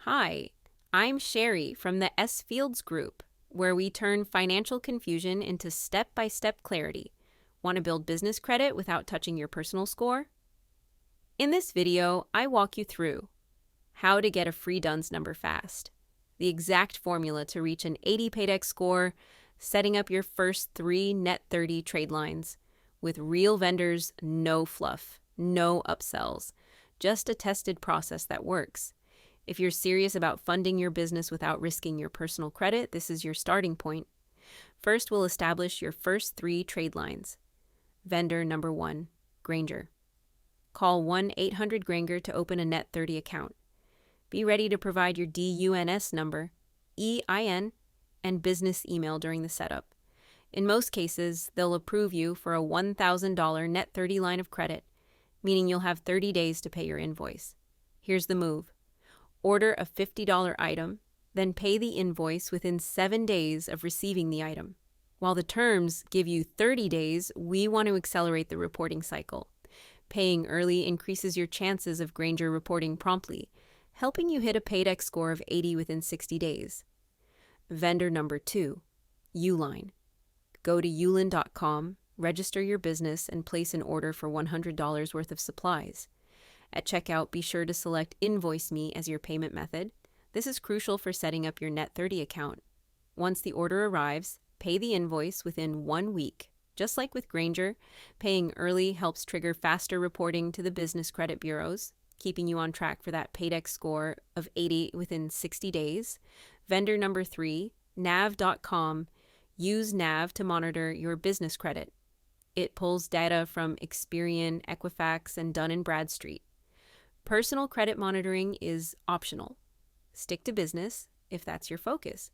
Hi, I'm Sherry from the S Fields Group, where we turn financial confusion into step-by-step clarity. Want to build business credit without touching your personal score? In this video, I walk you through how to get a free DUNS number fast, the exact formula to reach an 80 Paydex score, setting up your first 3 net 30 trade lines with real vendors, no fluff, no upsells, just a tested process that works. If you're serious about funding your business without risking your personal credit, this is your starting point. First, we'll establish your first 3 trade lines. Vendor number 1, Granger. Call 1-800-GRANGER to open a net 30 account. Be ready to provide your DUNS number, EIN, and business email during the setup. In most cases, they'll approve you for a $1,000 net 30 line of credit, meaning you'll have 30 days to pay your invoice. Here's the move. Order a $50 item, then pay the invoice within 7 days of receiving the item. While the terms give you 30 days, we want to accelerate the reporting cycle. Paying early increases your chances of Granger reporting promptly, helping you hit a Paydex score of 80 within 60 days. Vendor number 2, Uline. Go to uline.com, register your business, and place an order for $100 worth of supplies. At checkout, be sure to select Invoice Me as your payment method. This is crucial for setting up your Net 30 account. Once the order arrives, pay the invoice within 1 week. Just like with Granger, paying early helps trigger faster reporting to the business credit bureaus, keeping you on track for that Paydex score of 80 within 60 days. Vendor number 3, nav.com. Use Nav to monitor your business credit. It pulls data from Experian, Equifax, and Bradstreet. Personal credit monitoring is optional. Stick to business if that's your focus.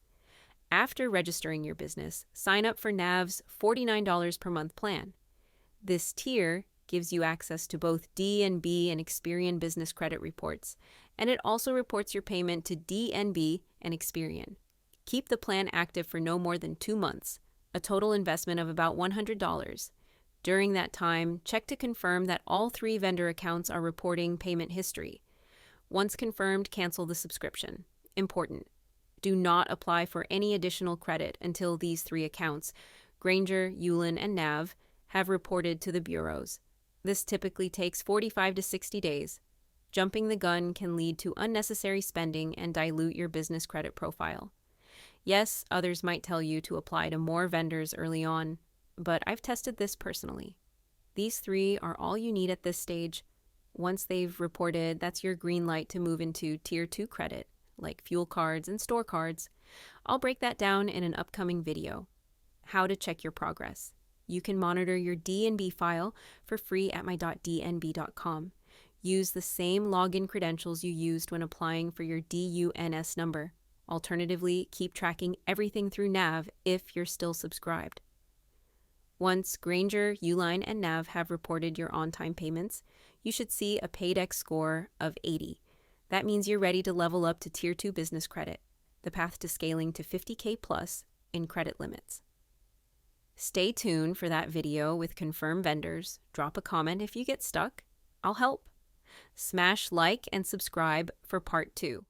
After registering your business, sign up for NAV's $49 per month plan. This tier gives you access to both DNB and Experian business credit reports, and it also reports your payment to DNB and Experian. Keep the plan active for no more than 2 months, a total investment of about $100. During that time, check to confirm that all 3 vendor accounts are reporting payment history. Once confirmed, cancel the subscription. Important. Do not apply for any additional credit until these 3 accounts, Granger, Uline, and Nav, have reported to the bureaus. This typically takes 45 to 60 days. Jumping the gun can lead to unnecessary spending and dilute your business credit profile. Yes, others might tell you to apply to more vendors early on, but I've tested this personally. These 3 are all you need at this stage. Once they've reported, that's your green light to move into Tier 2 credit, like fuel cards and store cards. I'll break that down in an upcoming video. How to check your progress. You can monitor your DNB file for free at my.dnb.com. Use the same login credentials you used when applying for your DUNS number. Alternatively, keep tracking everything through Nav if you're still subscribed. Once Granger, Uline, and Nav have reported your on-time payments, you should see a Paydex score of 80. That means you're ready to level up to Tier 2 business credit, the path to scaling to 50K plus in credit limits. Stay tuned for that video with confirmed vendors. Drop a comment if you get stuck. I'll help. Smash like and subscribe for part 2.